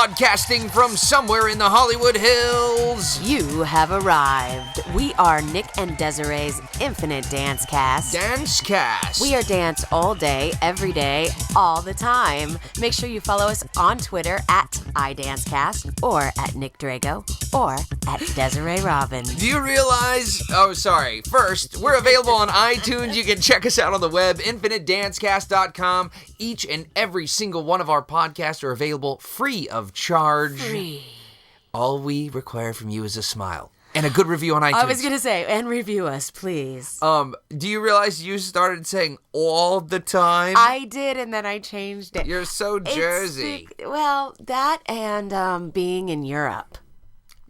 Broadcasting from somewhere in the Hollywood Hills. You have arrived. We are Nick and Desiree's Infinite Dance Cast. Dance Cast. We are dance all day, every day, all the time. Make sure you follow us on Twitter at iDanceCast or at Nick Drago or at Desiree Robin. Do you realize... First, we're available on iTunes. You can check us out on the web, infinitedancecast.com. Each and every single one of our podcasts are available free of charge. Free. All we require from you is a smile and a good review on iTunes. I was going to say, and review us, please. Do you realize you started saying all the time? I did, and then I changed it. You're so Jersey. That and being in Europe.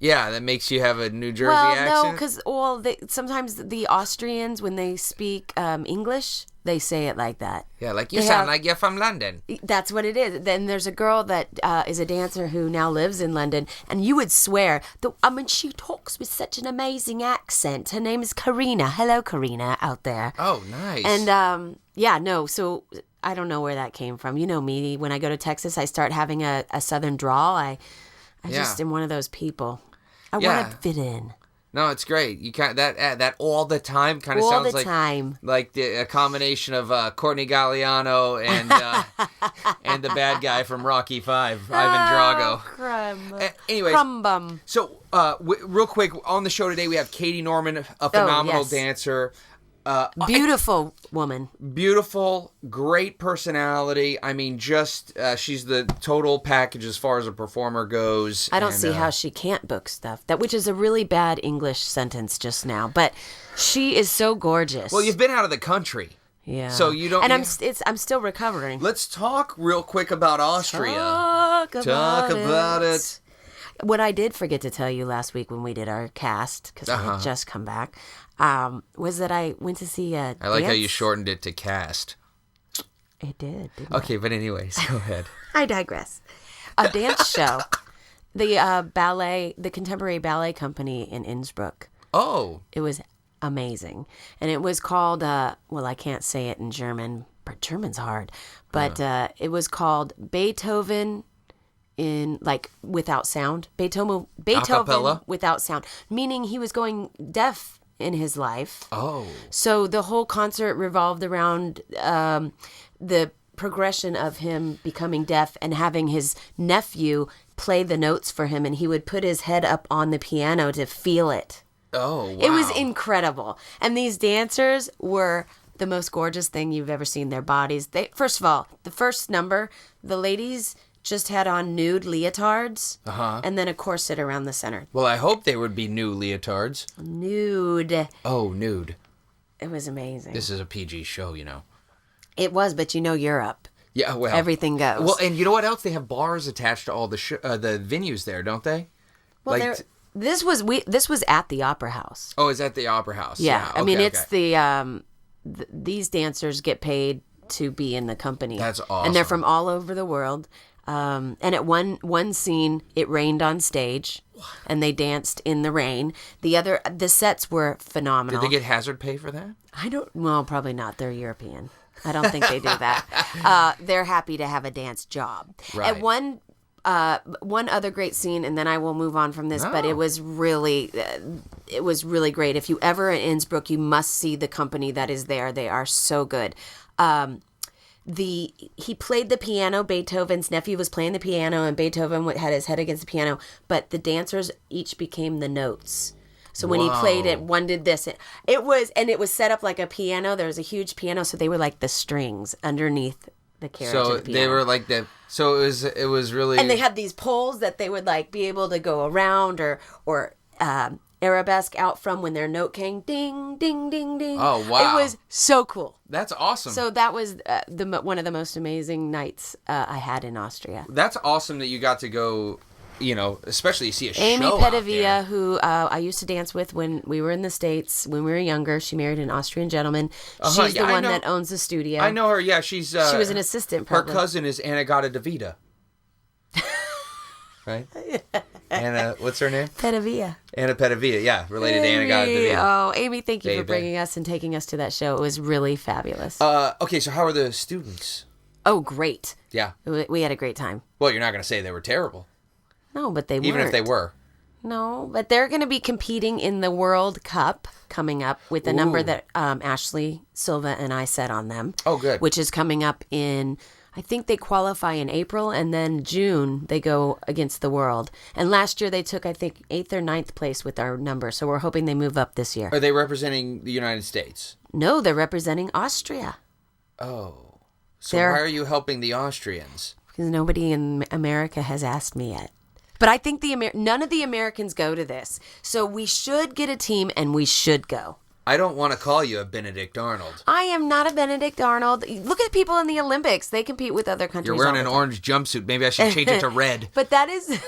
Yeah, that makes you have a New Jersey accent? Well, no, because sometimes the Austrians, when they speak English, they say it like that. Yeah, like you sound like you're from London. That's what it is. Then there's a girl that is a dancer who now lives in London, and you would swear, she talks with such an amazing accent. Her name is Karina. Hello, Karina, out there. Oh, nice. And, so I don't know where that came from. You know me, when I go to Texas, I start having a southern drawl. I just am one of those people. I want to fit in. No, it's great. You that all the time kind of sounds like a combination of Courtney Galliano and the bad guy from Rocky V, Ivan Drago. Anyways, Crumbum. So real quick on the show today we have Katie Norman, a phenomenal dancer. Beautiful woman. Beautiful, great personality. I mean, she's the total package as far as a performer goes. I don't see how she can't book stuff. Which is a really bad English sentence just now, but she is so gorgeous. Well, you've been out of the country. Yeah. So you don't. And I'm still recovering. Let's talk real quick about Austria. Talk about it. What I did forget to tell you last week when we did our cast, because I had just come back, was that I went to see a I like dance. how you shortened it to cast. It did, didn't Okay, but anyways, go ahead. I digress. A dance show. The Contemporary Ballet Company in Innsbruck. Oh. It was amazing. And it was called, I can't say it in German, but German's hard. But it was called Beethoven without sound. Beethoven Acapella? without sound, meaning he was going deaf in his life. Oh. So the whole concert revolved around the progression of him becoming deaf and having his nephew play the notes for him, and he would put his head up on the piano to feel it. Oh, wow. It was incredible. And these dancers were the most gorgeous thing you've ever seen. Their bodies. First of all, the first number, the ladies just had on nude leotards and then a corset around the center. Well, I hope they would be new leotards. Nude. Oh, nude. It was amazing. This is a PG show, you know. It was, but Europe. Yeah, well. Everything goes. Well, and you know what else? They have bars attached to all the venues there, don't they? Well, this was at the Opera House. Oh, it's at the Opera House. Yeah. Okay, I mean, it's these dancers get paid to be in the company. That's awesome. And they're from all over the world. And at one scene, it rained on stage, and they danced in the rain. The sets were phenomenal. Did they get hazard pay for that? Well, probably not. They're European. I don't think they do that. They're happy to have a dance job. Right. At one other great scene, and then I will move on from this, but it was really great. If you ever in Innsbruck, you must see the company that is there. They are so good. He played the piano. Beethoven's nephew was playing the piano, and Beethoven had his head against the piano, but the dancers each became the notes. So when he played it, one did this. It was set up like a piano. There was a huge piano, so they were like the strings underneath the carriage of the piano. They were like the. So it was really. And they had these poles that they would like be able to go around or arabesque out from when their note came, ding, ding, ding, ding. Oh, wow. It was so cool. That's awesome. So that was one of the most amazing nights I had in Austria. That's awesome that you got to go, especially see a Amy show Petavia, who I used to dance with when we were in the States, when we were younger. She married an Austrian gentleman. She's the one that owns the studio. I know her, yeah. She was an assistant, Her probably. cousin is Anagata DeVita. Right? Anna, what's her name? Petavia. Anna Petavia, yeah, related to Anagata DeVita. Oh, Amy, thank you for bringing us and taking us to that show. It was really fabulous. Okay, so how are the students? Oh, great. Yeah. We had a great time. Well, you're not going to say they were terrible. No, but they weren't. Even if they were. No, but they're going to be competing in the World Cup coming up with the number that Ashley Silva and I set on them. Oh, good. Which is coming up in, I think they qualify in April, and then June they go against the world. And last year they took, I think, 8th or 9th place with our number, so we're hoping they move up this year. Are they representing the United States? No, they're representing Austria. Oh. So why are you helping the Austrians? Because nobody in America has asked me yet. But I think none of the Americans go to this. So we should get a team and we should go. I don't want to call you a Benedict Arnold. I am not a Benedict Arnold. Look at people in the Olympics. They compete with other countries. You're wearing an orange jumpsuit. Maybe I should change it to red. But that is...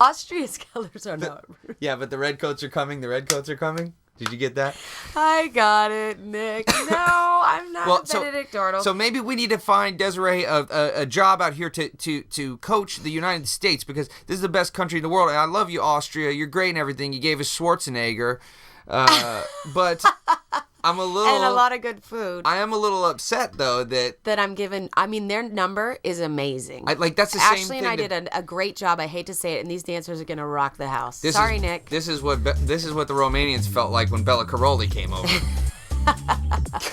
Austria's colors are not... Yeah, but the red coats are coming. The red coats are coming. Did you get that? I got it, Nick. No, I'm not Benedict Arnold. So maybe we need to find Desiree a job out here to coach the United States, because this is the best country in the world. And I love you, Austria. You're great and everything. You gave us Schwarzenegger. But I'm a little... And a lot of good food. I am a little upset, though, that I'm given... I mean, their number is amazing. That's the Ashley same thing. Ashley and I did a great job. I hate to say it, and these dancers are going to rock the house. Sorry, Nick. This is what the Romanians felt like when Bella Caroli came over.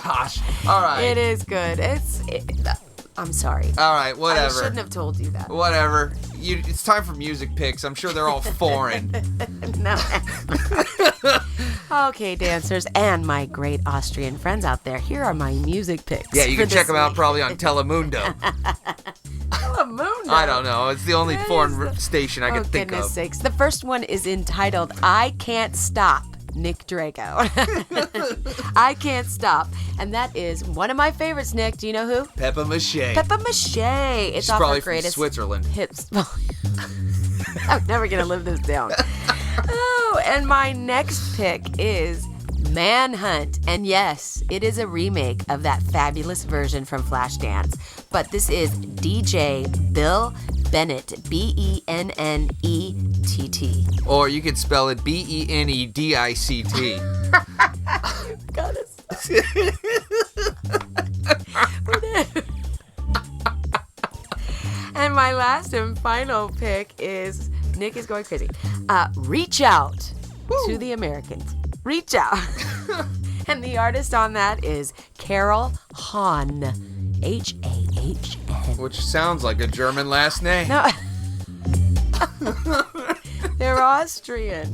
Gosh. All right. It is good. I'm sorry. All right, whatever. I shouldn't have told you that. Whatever. It's time for music picks. I'm sure they're all foreign. No. Okay, dancers and my great Austrian friends out there, here are my music picks. Yeah, you can check them out probably on Telemundo. Telemundo? I don't know. It's the only foreign station I can think of. Oh, goodness sakes. The first one is entitled, I Can't Stop. Nick Drago. I Can't Stop. And that is one of my favorites, Nick. Do you know who? Peppa Mache. Peppa Mache. It's She's off probably her greatest from Switzerland. Hits. I'm never going to live this down. Oh, and my next pick is Manhunt. And yes, it is a remake of that fabulous version from Flashdance. But this is DJ Bill Bennett, Bennett. Or you could spell it Benedict. Gotta stop. And my last and final pick is, Nick is going crazy, Reach Out. Woo. To the Americans. Reach Out. And the artist on that is Carol Hahn. Hahn. Which sounds like a German last name. No. They're Austrian.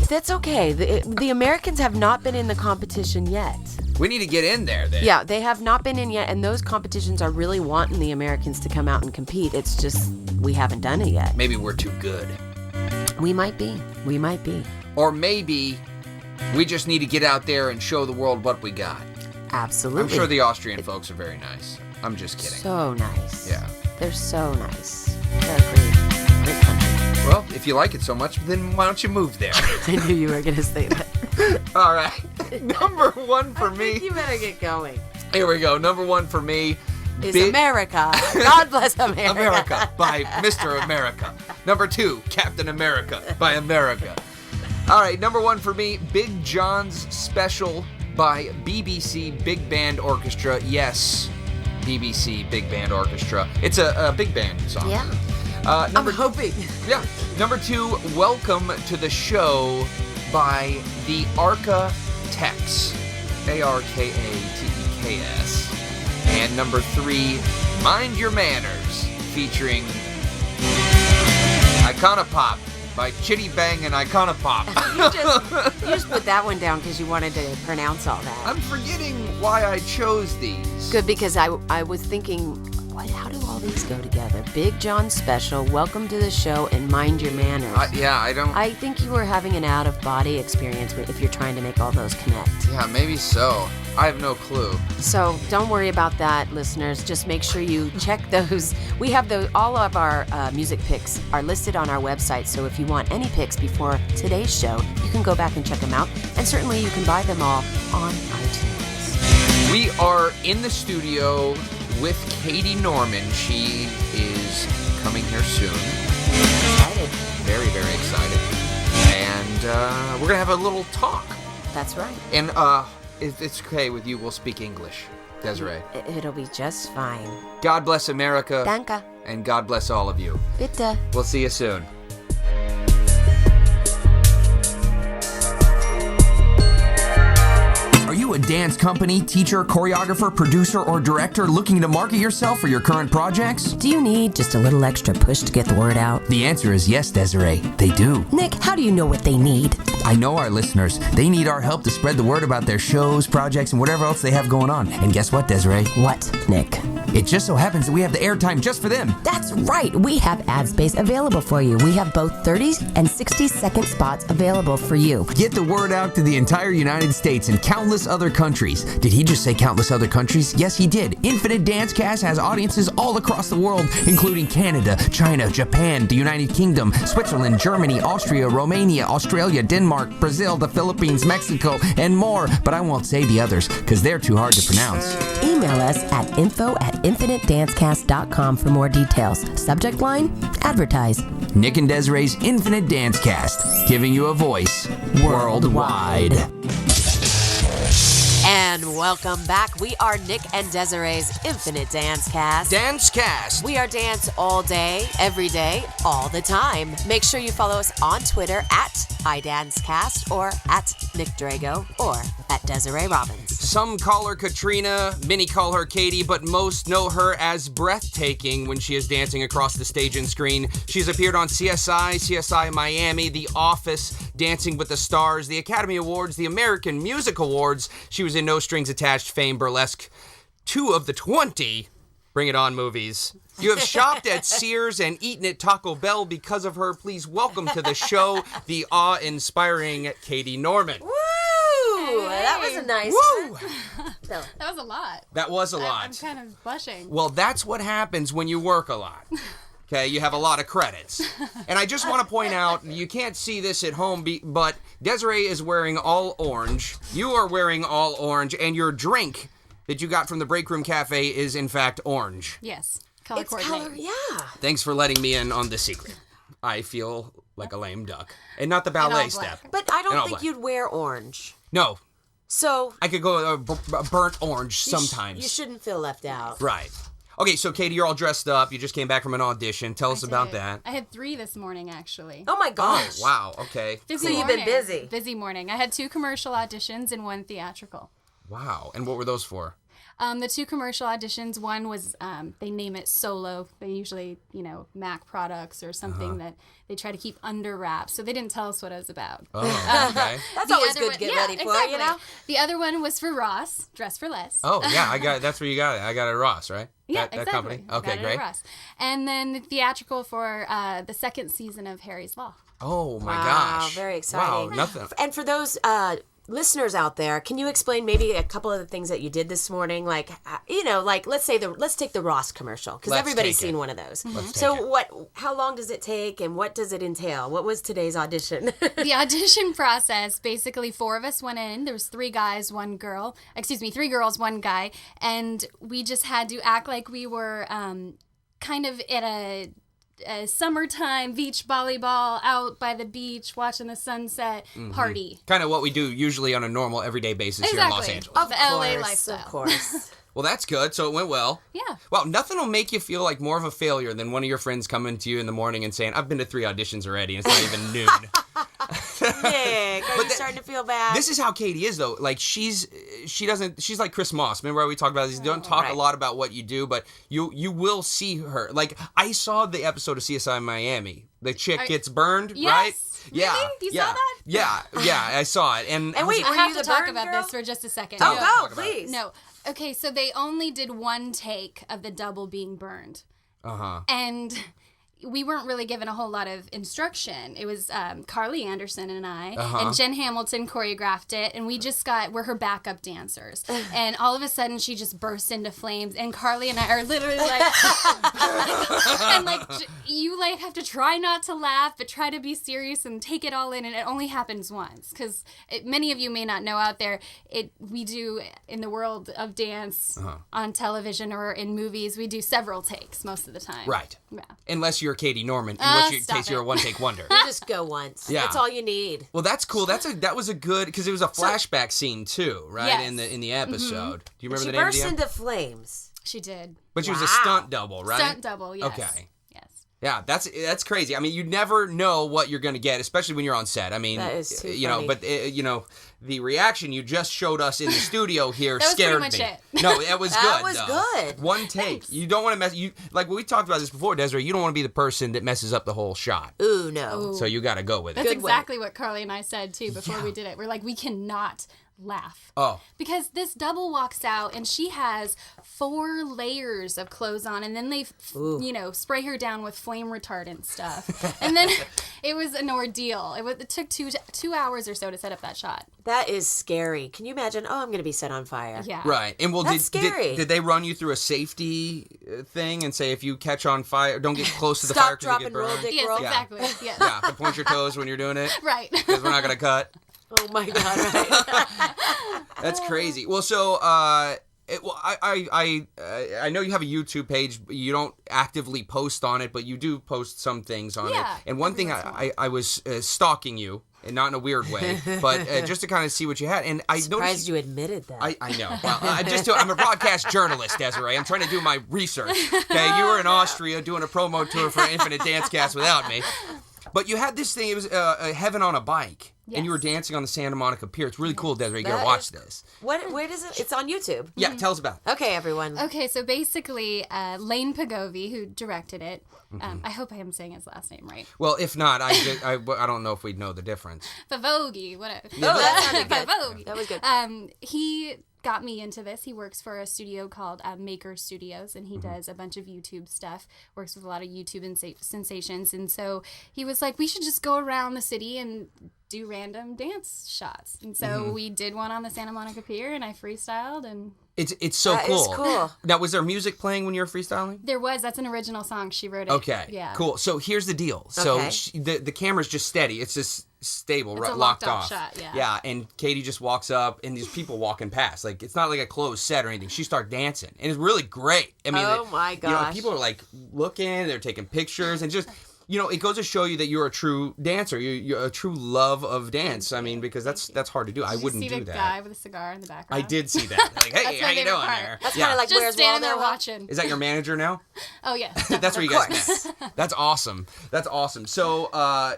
That's okay. The Americans have not been in the competition yet. We need to get in there then. Yeah, they have not been in yet, and those competitions are really wanting the Americans to come out and compete. It's just we haven't done it yet. Maybe we're too good. We might be. Or maybe we just need to get out there and show the world what we got. Absolutely. I'm sure the Austrian folks are very nice. I'm just kidding. So nice. Yeah. They're so nice. They're a great country. Well, if you like it so much, then why don't you move there? I knew you were going to say that. All right. Number one for me. I think you better get going. Here we go. Number one for me is America. God bless America. America by Mr. America. Number two, Captain America by America. All right, number one for me, Big John's Special by BBC Big Band Orchestra. Yes, BBC Big Band Orchestra. It's a big band song. Yeah. I'm hoping. Yeah. Number two, Welcome to the Show by the Architects. Arkatekes. And number three, Mind Your Manners, featuring Iconopop by Chitty Bang and Iconopop. You just put that one down because you wanted to pronounce all that. I'm forgetting why I chose these. Good, because I was thinking, how do all these go together? Big John Special, Welcome to the Show, and Mind Your Manners. I think you were having an out-of-body experience if you're trying to make all those connect. Yeah, maybe so. I have no clue. So don't worry about that, listeners. Just make sure you check those. We have all of our music picks are listed on our website. So if you want any picks before today's show, you can go back and check them out. And certainly you can buy them all on iTunes. We are in the studio with Katie Norman. She is coming here soon. Excited. Very, very excited. And we're going to have a little talk. That's right. And if it's okay with you, we'll speak English. Desiree. It'll be just fine. God bless America. Danke. And God bless all of you. Bitte. We'll see you soon. Are you a dance company, teacher, choreographer, producer, or director looking to market yourself for your current projects? Do you need just a little extra push to get the word out? The answer is yes, Desiree. They do. Nick, how do you know what they need? I know our listeners. They need our help to spread the word about their shows, projects, and whatever else they have going on. And guess what, Desiree? What, Nick? It just so happens that we have the airtime just for them. That's right. We have ad space available for you. We have both 30 and 60-second spots available for you. Get the word out to the entire United States and countless other countries. Did he just say countless other countries? Yes, he did. Infinite Dancecast has audiences all across the world, including Canada, China, Japan, the United Kingdom, Switzerland, Germany, Austria, Romania, Australia, Denmark, Brazil, the Philippines, Mexico, and more. But I won't say the others because they're too hard to pronounce. Email us at info@infinitedancecast.com for more details. Subject line, advertise. Nick and Desiree's Infinite Dancecast, giving you a voice worldwide. And welcome back. We are Nick and Desiree's Infinite Dancecast. Dancecast. We are dance all day, every day, all the time. Make sure you follow us on Twitter at iDancecast or at Nick Drago or at Desiree Robbins. Some call her Katrina, many call her Katie, but most know her as breathtaking when she is dancing across the stage and screen. She's appeared on CSI Miami, The Office, Dancing with the Stars, the Academy Awards, the American Music Awards. She was in No Strings Attached, Fame, Burlesque, 2 of the 20 Bring It On movies. You have shopped at Sears and eaten at Taco Bell because of her. Please welcome to the show the awe-inspiring Katie Norman. Woo! Hey. That was a nice Woo! one. That was a lot. That was a lot. I'm kind of blushing. Well, that's what happens when you work a lot. Okay, you have a lot of credits. And I just want to point out, you can't see this at home, but Desiree is wearing all orange. You are wearing all orange, and your drink that you got from the Break Room Cafe is, in fact, orange. Yes. Color it's coordinated. color, yeah. Thanks for letting me in on the secret. I feel like a lame duck. And not the ballet all black. step. But I don't all think black. you'd wear orange. No. So I could go burnt orange sometimes. You shouldn't feel left out. Right. Okay, so Katie, you're all dressed up. You just came back from an audition. Tell us about that. I had 3 this morning, actually. Oh my gosh. Oh, wow. Okay. Busy So you've been morning. busy. Busy morning. I had 2 commercial auditions and 1 theatrical. Wow. And what were those for? The 2 commercial auditions, one was, they name it Solo. They usually, Mac products or something that they try to keep under wraps. So they didn't tell us what it was about. Oh, okay. That's always good to get ready for, exactly. you know? The other one was for Ross, Dress for Less. Oh, yeah. That's where you got it. I got it at Ross, right? Yeah, that exactly. company. Okay, Got it at great. Ross. And then the theatrical for the 2nd season of Harry's Law. Oh, my Wow, gosh. very exciting. Wow, nothing. And for those listeners out there, can you explain maybe a couple of the things that you did this morning? Like, let's take the Ross commercial, because Let's everybody's take it. seen one of those. Let's So take it. how long does it take and what does it entail? What was today's audition? The audition process, basically 4 of us went in. There was 3 guys, 1 girl. 3 girls, 1 guy. And we just had to act like we were kind of at a summertime beach volleyball out by the beach watching the sunset party. Kind of what we do usually on a normal everyday basis here in Los Angeles. Of the LA lifestyle. Of course. Well, that's good. So it went well. Yeah. Well, nothing will make you feel like more of a failure than one of your friends coming to you in the morning and saying, I've been to 3 auditions already, and it's not even noon. Nick, are you starting to feel bad? This is how Katie is, though. Like, she's like Chris Moss. Remember how we talked about this? You don't talk Right. a lot about what you do, but you will see her. Like, I saw the episode of CSI Miami. The chick gets burned, Yes. right? Really? Yeah. You yeah. saw that? Yeah, I saw it. And And wait, I were have you to the talk burn about girl? this for just a second. Oh, No. go, Talk about it. please. No. Okay, so they only did 1 take of the double being burned. Uh-huh. And we weren't really given a whole lot of instruction. It was Carly Anderson and I, and Jen Hamilton choreographed it, and we're her backup dancers. And all of a sudden, she just burst into flames, and Carly and I are literally like, and you have to try not to laugh, but try to be serious and take it all in, and it only happens once. Because many of you may not know out there, we do, in the world of dance, on television or in movies, we do several takes most of the time. Right. Yeah. Unless you're you're Katie Norman. In which case you're a one-take wonder. You just go once. Yeah. That's all you need. Well, that's cool. That was a good, because it was a flashback scene too, right? Yes. In the episode. Do you remember the name of the She burst into flames. She did. But she was a stunt double, right? Stunt double, yes. Okay. Yes. Yeah, that's crazy. I mean, you never know what you're going to get, especially when you're on set. I mean, that is too you know, but the reaction you just showed us in the studio here scared me. That was pretty much it. No, it was good. That was good. One take. Thanks. You don't want to mess. Like we talked about this before, Desiree. You don't want to be the person that messes up the whole shot. Ooh, no. Ooh. So you got to go with it. That's exactly what Carly and I said too before we did it. We're like, we cannot laugh. Oh. Because this double walks out and she has 4 layers of clothes on, and then they, spray her down with flame retardant stuff. And then it was an ordeal. It took 2 hours or so to set up that shot. That is scary. Can you imagine? Oh, I'm going to be set on fire. Yeah. Right. And that's scary. Did they run you through a safety thing and say if you catch on fire, don't get close to the Stop, fire drop, because you and get roll, burned? dick, Yes, roll. exactly. Yeah. Yeah. But point your toes when you're doing it. Right. Because we're not going to cut. Oh my God! Right. That's crazy. Well, so I know you have a YouTube page. You don't actively post on it, but you do post some things on it. And one thing I was stalking you, and not in a weird way, but just to kind of see what you had. And I surprised you admitted that. I know. Well, I'm a broadcast journalest, Desiree. I'm trying to do my research. Okay, you were in Austria doing a promo tour for Infinite Dance Cast without me. But you had this thing, it was Heaven on a Bike, and you were dancing on the Santa Monica Pier. It's really cool, Desiree. You gotta watch this. Where does it? It's on YouTube. Yeah, tell us about it. Okay, everyone. Okay, so basically, Lane Pagovi, who directed it, I hope I am saying his last name right. Well, if not, I don't know if we'd know the difference. Pavogi, whatever. Oh, that sounded good. Pavogi. That was good. He got me into this. He works for a studio called Maker Studios, and he does a bunch of YouTube stuff, works with a lot of YouTube sensations. And so he was like, we should just go around the city and do random dance shots. And so we did one on the Santa Monica Pier, and I freestyled, and it's so that cool. Is cool. Now, was there music playing when you were freestyling? There was. That's an original song. She wrote it. Okay. Yeah. Cool. So here's the deal. So the camera's just steady. It's just stable, it's a locked off off shot. Yeah. Yeah. And Katie just walks up, and there's people walking past. Like it's not like a closed set or anything. She starts dancing, and it's really great. I mean, my gosh. People are like looking. They're taking pictures, and just. It goes to show you that you're a true dancer. You're a true love of dance. I mean, because that's hard to do. I wouldn't do that. Did you see the guy with a cigar in the background? I did see that. Like, hey, how you doing there? That's kind of like just Where's standing Waldo? there watching. Is that your manager now? Oh, yeah. That's where you guys met. That's awesome. That's awesome. So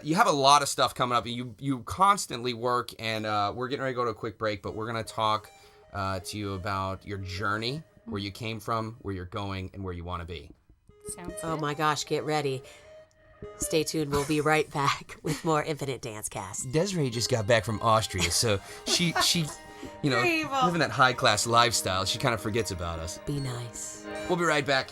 you have a lot of stuff coming up. You constantly work, and we're getting ready to go to a quick break, but we're going to talk to you about your journey, where you came from, where you're going, and where you want to be. Sounds Oh good. my gosh, get ready. Stay tuned. We'll be right back with more Infinite Dance Cast. Desiree just got back from Austria, so she living that high-class lifestyle, she kind of forgets about us. Be nice. We'll be right back.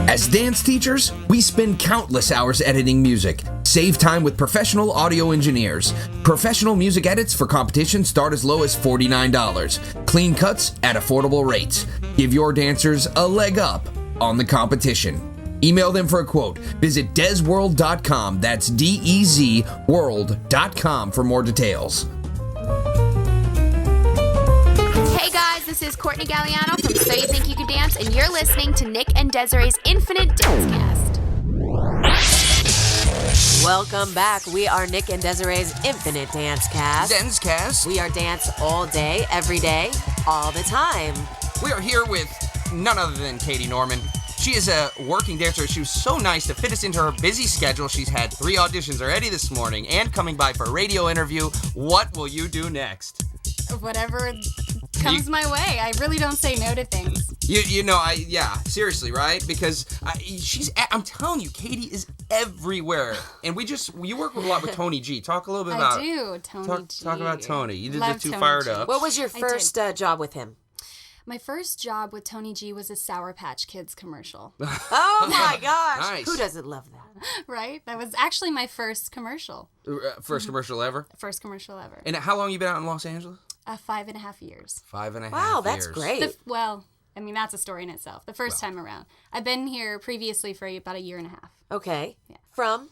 As dance teachers, we spend countless hours editing music. Save time with professional audio engineers. Professional music edits for competition start as low as $49. Clean cuts at affordable rates. Give your dancers a leg up on the competition. Email them for a quote. Visit dezworld.com. That's DEZ world.com for more details. Hey guys, this is Courtney Galliano from So You Think You Could Dance, and you're listening to Nick and Desiree's Infinite Dance Cast. Welcome back. We are Nick and Desiree's Infinite Dance Cast. Dance Cast. We are dance all day, every day, all the time. We are here with none other than Katie Norman. She is a working dancer. She was so nice to fit us into her busy schedule. She's had 3 auditions already this morning and coming by for a radio interview. What will you do next? Whatever comes my way. I really don't say no to things. Seriously, right? Because I'm telling you, Katie is everywhere. And you work a lot with Tony G. Talk a little bit about... I do, Tony G. Talk about Tony. You did Love the Too Tony Fired G. Up. What was your first job with him? My first job with Tony G was a Sour Patch Kids commercial. Oh my gosh. Nice. Who doesn't love that? Right? That was actually my first commercial. First commercial ever? First commercial ever. And how long you been out in Los Angeles? 5.5 years. 5.5 Wow, that's years. great. That's a story in itself. The first time around. I've been here previously for about a year and a half. Okay. Yeah. From?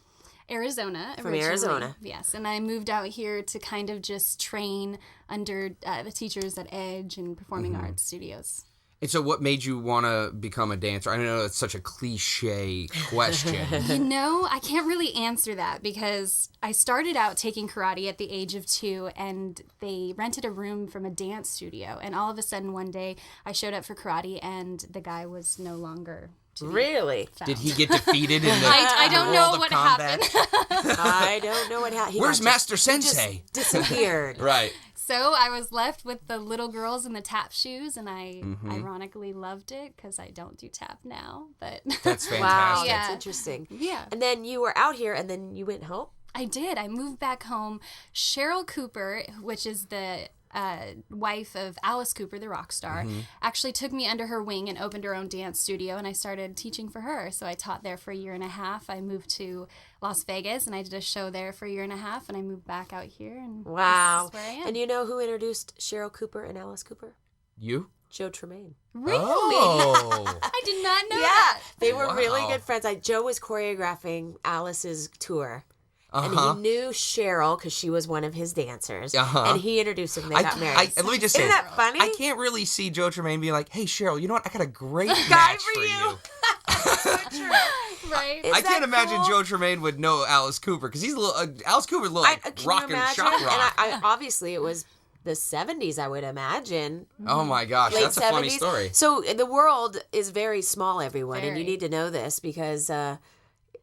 Arizona. From Arizona. Yes, and I moved out here to kind of just train under the teachers at Edge and Performing Arts Studios. And so what made you want to become a dancer? I know it's such a cliche question. I can't really answer that because I started out taking karate at the age of 2, and they rented a room from a dance studio. And all of a sudden one day I showed up for karate and the guy was no longer Really? found. Did he get defeated in the I don't know world of what combat? happened. I don't know what happened. Where's Master Sensei? Just disappeared. Right. So I was left with the little girls in the tap shoes, and I ironically loved it because I don't do tap now. But That's fantastic. Wow, Yeah. that's interesting. Yeah. And then you were out here, and then you went home? I did. I moved back home. Cheryl Cooper, which is the wife of Alice Cooper, the rock star, actually took me under her wing and opened her own dance studio, and I started teaching for her. So I taught there for a year and a half. I moved to Las Vegas, and I did a show there for a year and a half, and I moved back out here, and Wow. this is where I am. And you know who introduced Cheryl Cooper and Alice Cooper? You? Joe Tremaine. Really? Oh. I did not know that. They were really Wow. good friends. Joe was choreographing Alice's tour. And Uh-huh. he knew Cheryl because she was one of his dancers. Uh-huh. And he introduced them. They got married. Let me just say, Isn't that funny? I can't really see Joe Tremaine being like, "Hey, Cheryl, you know what? I got a great Guy match for for you." you." Right? Is I can't that imagine cool? Joe Tremaine would know Alice Cooper because he's a little. Alice Cooper's a little like can rock you and imagine? shock rock. And I obviously it was the 70s, I would imagine. Oh my gosh, Late that's 70s. a funny story. So the world is very small, everyone, and you Very. need to know this because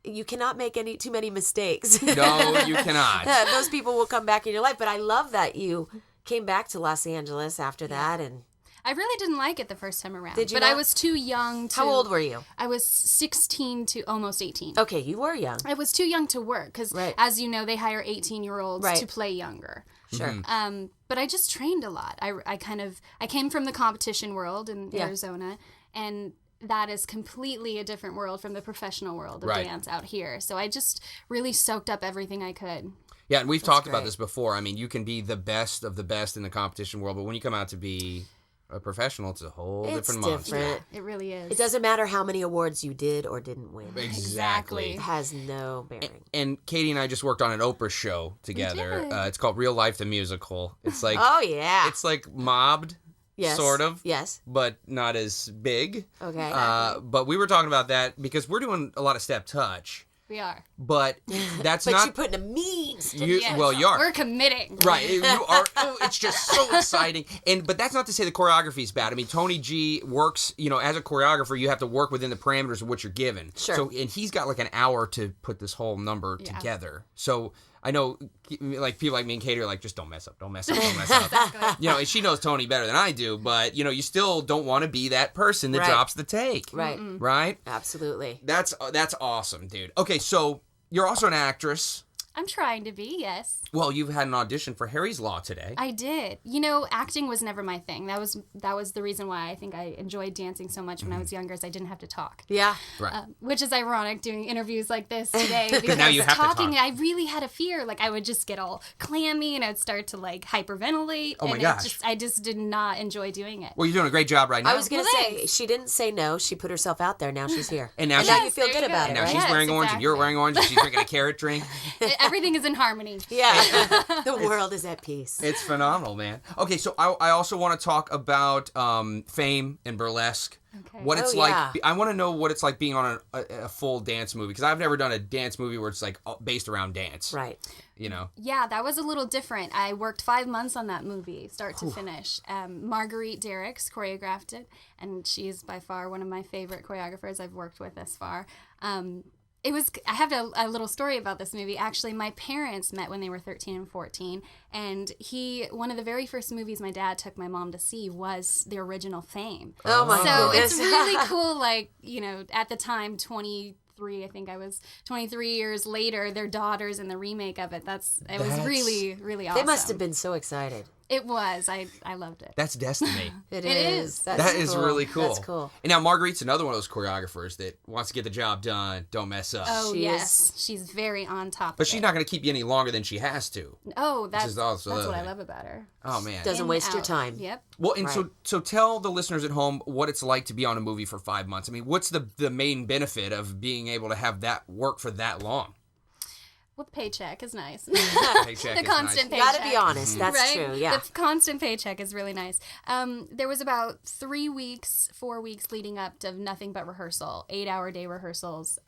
you cannot make too many mistakes. No, you cannot. Those people will come back in your life. But I love that you came back to Los Angeles after that. And I really didn't like it the first time around. Did you But not? I was too young to... how old were you? I was 16 to almost 18. Okay, you were young. I was too young to work because, Right. as you know, they hire 18-year-olds Right. to play younger. Sure. But I just trained a lot. I came from the competition world in Yeah. Arizona, and that is completely a different world from the professional world of Right. dance out here. So I just really soaked up everything I could. Yeah, and we've talked about great. this before. I mean, you can be the best of the best in the competition world, but when you come out to be a professional, it's a whole It's different monster. different. It really is. It doesn't matter how many awards you did or didn't win. Exactly. It has no bearing. And Katie and I just worked on an Oprah show together. did. It's called Real Life the Musical. It's like Oh, yeah. it's like Mobbed, Yes. sort of, Yes. but not as big. Okay. But we were talking about that because we're doing a lot of step touch, We are. but that's but not you're putting a mean you. Yes. Well, you are. We're committing. Right, you are. Oh, it's just so exciting, but that's not to say the choreography is bad. I mean, Tony G works. As a choreographer, you have to work within the parameters of what you're given. Sure. So, and he's got like an hour to put this whole number Yeah. together. So I know, like people like me and Katie are like, just don't mess up, don't mess up, don't mess up. Exactly. And she knows Tony better than I do, but you still don't want to be that person that Right. drops the take. Right. Right. Absolutely. That's awesome, dude. Okay, so you're also an actress. I'm trying to be, yes. Well, you've had an audition for Harry's Law today. I did. Acting was never my thing. That was the reason why I think I enjoyed dancing so much when I was younger, is I didn't have to talk. Yeah. Right. Which is ironic doing interviews like this today because Now you have to talking, talk. I really had a fear. Like I would just get all clammy and I'd start to like hyperventilate. Oh my and gosh. I just did not enjoy doing it. Well, you're doing a great job right now. I was going to Well, say, thanks. she didn't say no. She put herself out there. Now she's here. And now you she- feel There good you about go. it, Now right? she's Yes, wearing orange and you're exactly. wearing orange and she's drinking a carrot drink. Everything is in harmony. Yeah. The world is at peace. It's phenomenal, man. Okay, so I also want to talk about fame and burlesque. Okay. What it's Oh, like. yeah. I want to know what it's like being on a full dance movie because I've never done a dance movie where it's like based around dance. Right. Yeah, that was a little different. I worked 5 months on that movie, start to finish. Marguerite Derricks choreographed it, and she is by far one of my favorite choreographers I've worked with thus far. I have a little story about this movie. Actually, my parents met when they were 13 and 14, and one of the very first movies my dad took my mom to see was the original Fame. Oh, my So goodness. it's really cool, like, at the time, 23, I think I was 23 years later, their daughters in the remake of it. It was really, really awesome. They must have been so excited. It was. I loved it. That's destiny. It is. is. That's That is cool. really cool. That's cool. And now Marguerite's another one of those choreographers that wants to get the job done, don't mess up. Oh, She yes. She's very on top But of she's it. not going to keep you any longer than she has to. Oh, that's is also what I lovely. love about her. Oh, man. Doesn't In, waste your out. time. Yep. Well, and Right. so tell the listeners at home what it's like to be on a movie for 5 months. I mean, what's the main benefit of being able to have that work for that long? Well, the paycheck is nice. Paycheck the is constant nice. paycheck. Gotta be honest. That's right? true. Yeah. The constant paycheck is really nice. There was about 4 weeks leading up to nothing but rehearsal, 8-hour day rehearsals,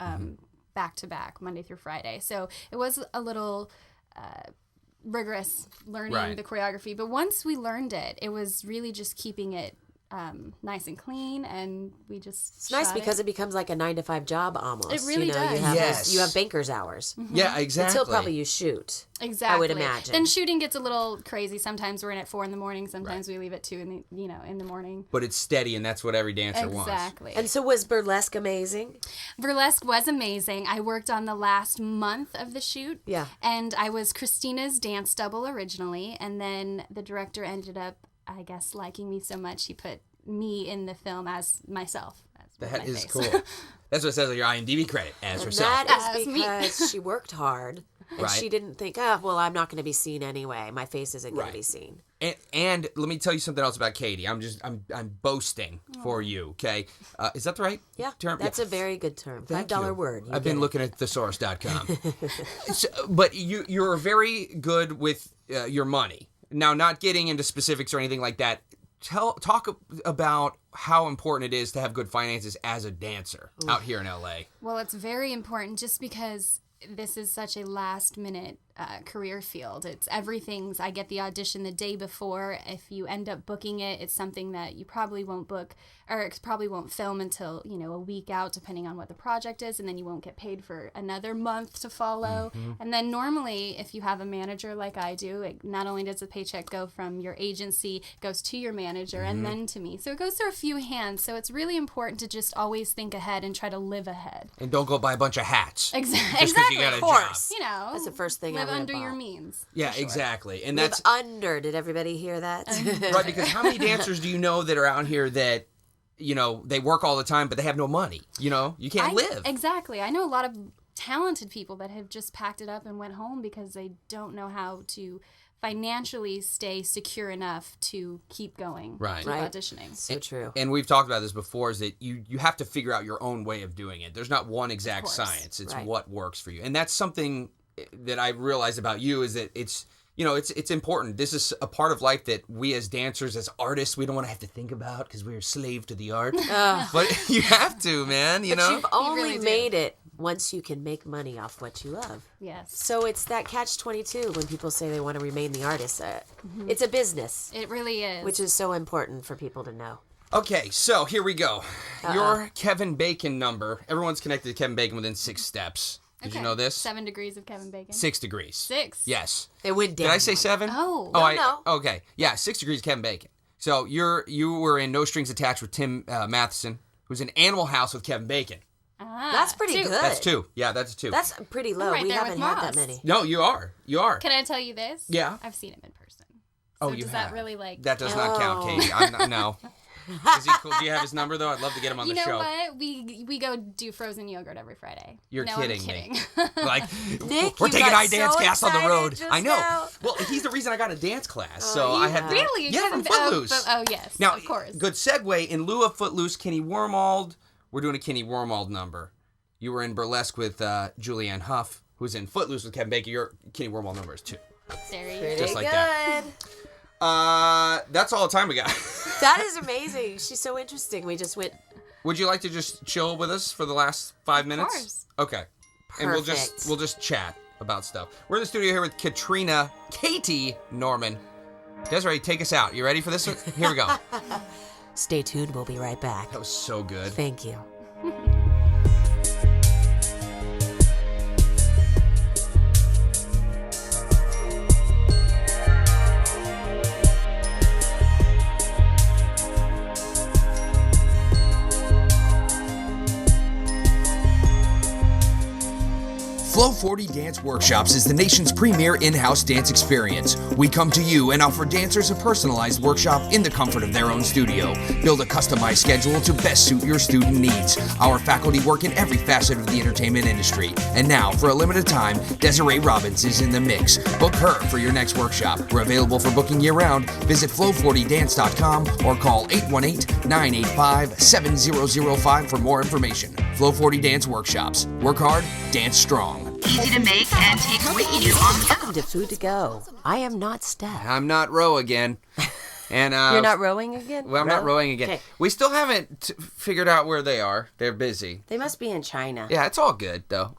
back to back, Monday through Friday. So it was a little rigorous learning the choreography. But once we learned it, it was really just keeping it nice and clean, and we just It's nice because it becomes like a 9-to-5 job almost. It really does. You have banker's hours. Yeah, exactly. Until probably you shoot. Exactly. I would imagine. Then shooting gets a little crazy. Sometimes we're in at 4 a.m. Sometimes we leave at 2 in the morning. But it's steady, and that's what every dancer wants. Exactly. And so was burlesque amazing? Burlesque was amazing. I worked on the last month of the shoot. Yeah. And I was Christina's dance double originally, and then the director ended up, I guess, liking me so much he put me in the film as myself. That is cool. That's what it says on your IMDb credit, as herself. That is because she worked hard. And Right. she didn't think, well, I'm not going to be seen anyway. My face isn't going to be seen. And let me tell you something else about Katie. I'm boasting for you, okay? Is that the right term? That's a very good term. $5 word. I've been looking at thesaurus.com. But you're very good with your money. Now, not getting into specifics or anything like that, talk about how important it is to have good finances as a dancer out here in LA. Well, it's very important just because this is such a last-minute career field. It's everything's. I get the audition the day before. If you end up booking it, it's something that you probably won't book, or it probably won't film until a week out, depending on what the project is, and then you won't get paid for another month to follow. Mm-hmm. And then normally, if you have a manager like I do, not only does the paycheck go from your agency, it goes to your manager, and then to me. So it goes through a few hands. So it's really important to just always think ahead and try to live ahead. And don't go buy a bunch of hats. Exactly. Just 'cause you got a job. That's the first thing I live would under have your bought. means. Yeah, exactly. And Live that's under. Did everybody hear that? right, because how many dancers do you know that are out here that they work all the time, but they have no money? You can't live. Exactly. I know a lot of talented people that have just packed it up and went home because they don't know how to financially stay secure enough to keep going, Right. keep auditioning. So true. And we've talked about this before, is that you have to figure out your own way of doing it. There's not one exact science. It's what works for you. And that's something that I realized about you, is that it's important. This is a part of life that we as dancers, as artists, we don't want to have to think about because we're a slave to the art. But you have to, man, But you've only made it once you can make money off what you love. Yes. So it's that catch-22 when people say they want to remain the artist. It's a business. It really is. Which is so important for people to know. Okay, so here we go. Your Kevin Bacon number. Everyone's connected to Kevin Bacon within 6 steps. Did you know this? 7 degrees of Kevin Bacon. 6 degrees. 6. Yes. It went down. Did I say 7? Oh. No. Okay. Yeah, 6 degrees Kevin Bacon. So you were in No Strings Attached with Tim Matheson, who's in Animal House with Kevin Bacon. That's pretty good. That's 2. Yeah, that's 2. That's pretty low. Right we there haven't with had Moss. that many. No, you are. Can I tell you this? Yeah. I've seen him in person. So you does have. that really That does not count, Katie. I'm not, no. Is he cool? Do you have his number, though? I'd love to get him on the show. You know what? We go do frozen yogurt every Friday. You're no, kidding I'm kidding. me. Like, Nick, we're you taking got iDance so Cast on the road. excited I know. just now. Well, he's the reason I got a dance class. So I had to. Really? Yeah, from Footloose. Oh, yes. Now, of course. good segue. In lieu of Footloose, Kenny Wormald. We're doing a Kenny Wormald number. You were in Burlesque with Julianne Hough, who's in Footloose with Kevin Bacon. Your Kenny Wormald number is 2. There you Pretty Just like good. that. That's all the time we got. That is amazing. She's so interesting. We just went. Would you like to just chill with us for the last 5 minutes? Of course. Okay. And we'll just chat about stuff. We're in the studio here with Katie Norman. Desiree, take us out. You ready for this one? Here we go. Stay tuned. We'll be right back. That was so good. Thank you. Flow 40 Dance Workshops is the nation's premier in-house dance experience. We come to you and offer dancers a personalized workshop in the comfort of their own studio. Build a customized schedule to best suit your student needs. Our faculty work in every facet of the entertainment industry. And now, for a limited time, Desiree Robbins is in the mix. Book her for your next workshop. We're available for booking year-round. Visit flow40dance.com or call 818-985-7005 for more information. Flow 40 Dance Workshops. Work hard, dance strong. easy to make, and take with you on the go. Welcome to Food to Go. I am not Steph. I'm not Ro again. And You're not rowing again? Well, I'm not rowing again. Okay. We still haven't figured out where they are. They're busy. They must be in China. Yeah, it's all good, though.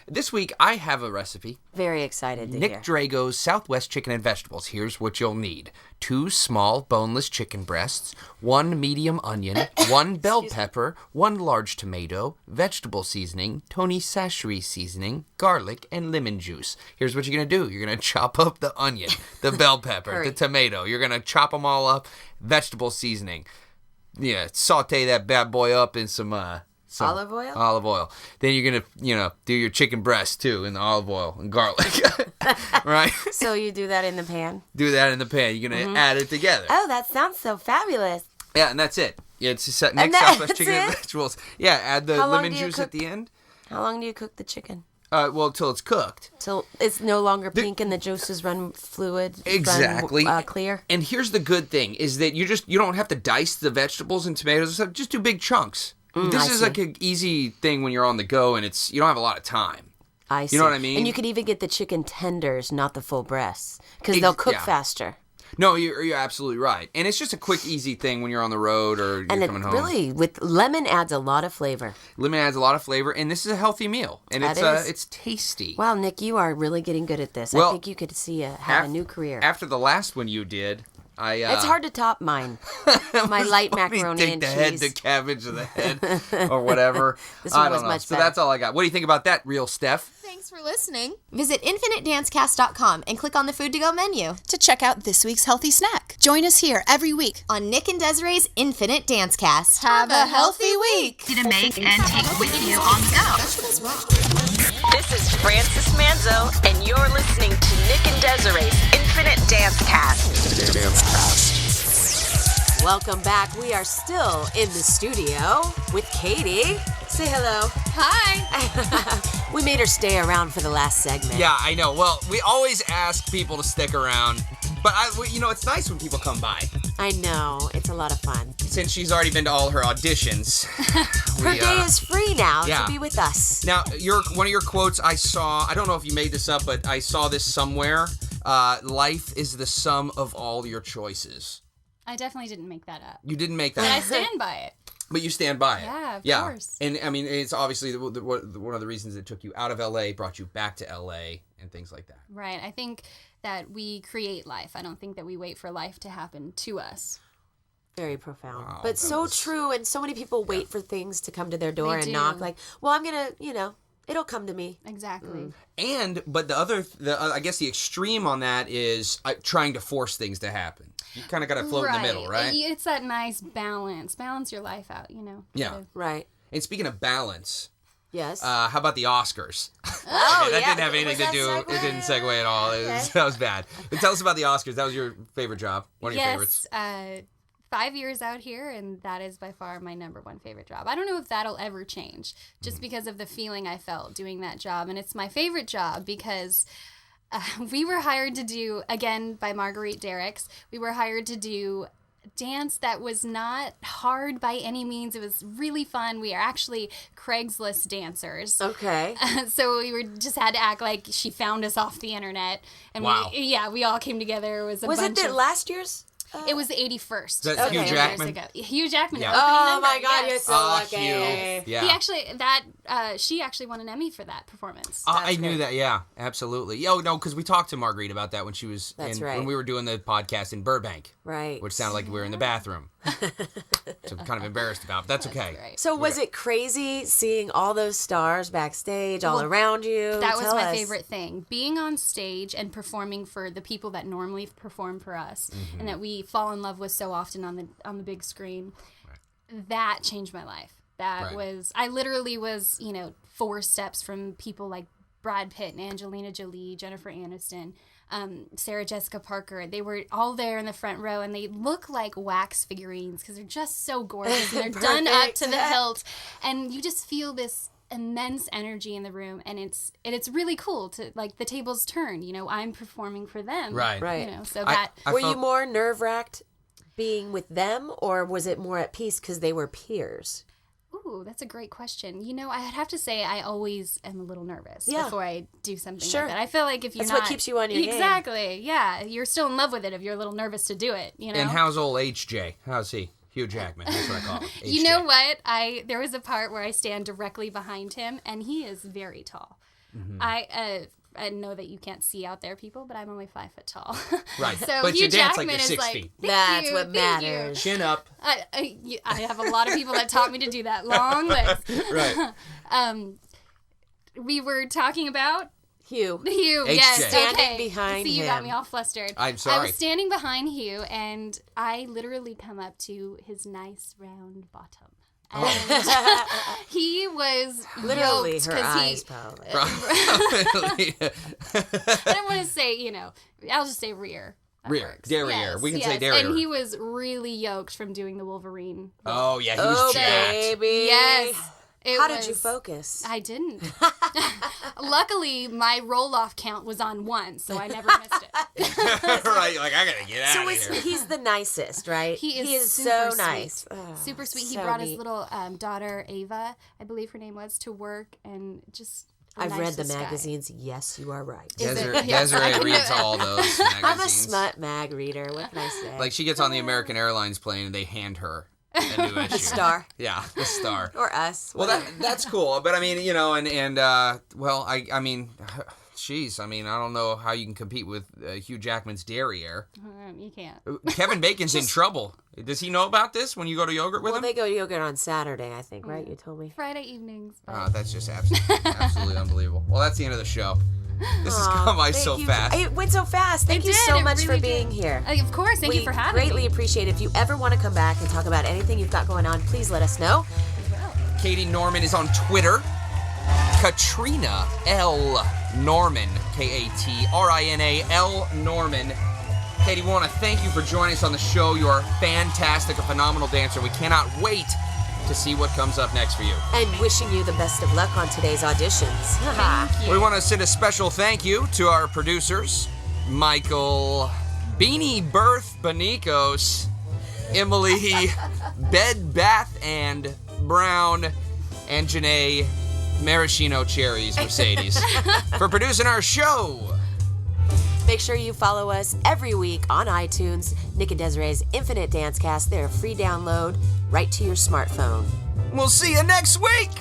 This week, I have a recipe. Very excited to Nick hear. Drago's Southwest Chicken and Vegetables. Here's what you'll need. 2 small boneless chicken breasts, 1 medium onion, 1 bell pepper, 1 large tomato, vegetable seasoning, Tony Chachere's seasoning, garlic, and lemon juice. Here's what you're going to do. You're going to chop up the onion, the bell pepper, the tomato. You're going to chop them all up. Vegetable seasoning. Yeah, saute that bad boy up in some olive oil? Olive oil. Then you're going to, do your chicken breast, too, in the olive oil and garlic. Right? So you do that in the pan? Do that in the pan. You're going to add it together. Oh, that sounds so fabulous. Yeah, and that's it. Yeah, it's Nick's Southwest Chicken and Vegetables. Yeah, add the lemon juice at the end. How long do you cook the chicken? Well, till it's cooked. Till it's no longer pink and the juices run fluid. Exactly. Run, clear. And here's the good thing, is that you don't have to dice the vegetables and tomatoes and stuff. Just do big chunks. This is like an easy thing when you're on the go and you don't have a lot of time. I see. You know what I mean? And you could even get the chicken tenders, not the full breasts, because they'll cook faster. No, you're absolutely right. And it's just a quick, easy thing when you're on the road or you're coming home. Really, with lemon adds a lot of flavor. Lemon adds a lot of flavor, and this is a healthy meal. And it's tasty. Wow, Nick, you are really getting good at this. Well, I think you could have a new career. After the last one you did, it's hard to top mine. My light macaroni and cheese. Take the head, the cabbage, or the head, or whatever. This one was much So better. that's all I got. What do you think about that, real Steph? Thanks for listening. Visit InfiniteDancecast.com and click on the Food to Go menu to check out this week's healthy snack. Join us here every week. on Nick and Desiree's Infinite Dancecast. Have a healthy week. Easy to make and take with you on the go. This is Francis Manzo, and you're listening to Nick and Desiree's Infinite Dancecast. Welcome back. We are still in the studio with Katie. Say hello. Hi. We made her stay around for the last segment. Yeah, I know. Well, we always ask people to stick around, but it's nice when people come by. I know. It's a lot of fun. Since she's already been to all her auditions. Her day is free now yeah. to be with us. Now, one of your quotes I saw, I don't know if you made this up, but I saw this somewhere. Life is the sum of all your choices. I definitely didn't make that up. You didn't make that But up. I stand by it. But you stand by it. Yeah, of course. And I mean, it's obviously one of the reasons it took you out of LA, brought you back to LA, and things like that. Right. I think that we create life. I don't think that we wait for life to happen to us. Very profound. Wow, but so true. And so many people wait for things to come to their door They and do. knock like, well, I'm going to, it'll come to me. Exactly. But I guess the extreme on that is trying to force things to happen. You kind of got to float in the middle, right? It's that nice balance. Balance your life out, Yeah. Right. And speaking of balance, Yes. how about the Oscars? Oh, that yeah. didn't have anything Was to do. that It didn't segue at all. Okay. That was bad. But tell us about the Oscars. That was your favorite job. One of your favorites. Yes. 5 years out here, and that is by far my number one favorite job. I don't know if that'll ever change, just because of the feeling I felt doing that job. And it's my favorite job because we were hired to do, again, by Marguerite Derricks, we were hired to do dance that was not hard by any means. It was really fun. We are actually Craigslist dancers. Okay. So we just had to act like she found us off the internet. And Wow. we all came together. It was a Was bunch it the of... last year's? It was the 81st. That's so Hugh 10 Jackman? years ago. Hugh Jackman. Yeah. opening Oh number, my God, yes. you're so lucky. Hugh. Yeah. He actually she actually won an Emmy for that performance. I knew that. Yeah, absolutely. Oh no, because we talked to Marguerite about that when she was right. when we were doing the podcast in Burbank, Right. which sounded like we were in the bathroom. So I'm kind of embarrassed about, but that's okay. Right. So was it crazy seeing all those stars backstage all around you? That was Tell my us. favorite thing. Being on stage and performing for the people that normally perform for us and that we fall in love with so often on the big screen. That changed my life. That was, I literally was, 4 steps from people like Brad Pitt and Angelina Jolie, Jennifer Aniston, Sarah Jessica Parker. They were all there in the front row, and they look like wax figurines because they're just so gorgeous and they're done up to the hilt, and you just feel this immense energy in the room, and it's really cool to, like, the tables turn. I'm performing for them, Right. So that Were you more nerve-wracked being with them, or was it more at peace because they were peers? Ooh, that's a great question. You know, I'd have to say I always am a little nervous before I do something like that. I feel like if you're That's what keeps you on your game. Exactly, yeah. You're still in love with it if you're a little nervous to do it, you know? And how's old HJ? How's he? Hugh Jackman, that's what I call him. HJ. You know what? There was a part where I stand directly behind him, and he is very tall. Mm-hmm. I know that you can't see out there, people, but I'm only 5 foot tall. Right. So but Hugh you dance Jackman like you're 6 feet. That's what matters. Chin up. I have a lot of people that taught me to do that. Long legs. Right. We were talking about Hugh. Yes. Standing behind See, you him. got me all flustered. I'm sorry. I was standing behind Hugh, and I literally come up to his nice round bottom. And he was literally yoked her eyes, probably. I don't want to say, I'll just say rear. Rear. Derriere. We can say derriere. And he was really yoked from doing the Wolverine. Oh, yeah, he was jacked. Baby. Yes. How did you focus? I didn't. Luckily, my roll-off count was on 1, so I never missed it. Right, like, I gotta get out of here. He's the nicest, right? He is so sweet. nice. Super sweet. So He brought neat. his little daughter, Ava, I believe her name was, to work, and just I've read the magazines. Yes, you are right. Desiree reads all those magazines. I'm a smut mag reader. What can I say? Like, she gets on the American Airlines plane, and they hand her a new issue. The Star. Yeah, the Star. Or us. Well, that's cool. But I mean, I mean, jeez, I mean, I don't know how you can compete with Hugh Jackman's derriere. You can't. Kevin Bacon's in trouble. Does he know about this when you go to yogurt with him? Well, they go to yogurt on Saturday, I think, right? You told me. Friday evenings. Oh, that's just absolutely unbelievable. Well, that's the end of the show. This has gone by so fast. It went so fast. Thank you so much for being here. Of course. Thank you for having me. We greatly appreciate it. If you ever want to come back and talk about anything you've got going on, please let us know. Katie Norman is on Twitter. Katrina L. Norman. Katrinal Norman. Katie, we want to thank you for joining us on the show. You are fantastic, a phenomenal dancer. We cannot wait to see what comes up next for you. And wishing you the best of luck on today's auditions. Thank you. We want to send a special thank you to our producers, Michael Beanie Birth Banikos, Emily Bed Bath and Brown, and Janae Maraschino Cherries Mercedes for producing our show. Make sure you follow us every week on iTunes. Nick and Desiree's Infinite Dance Cast. They're a free download right to your smartphone. We'll see you next week.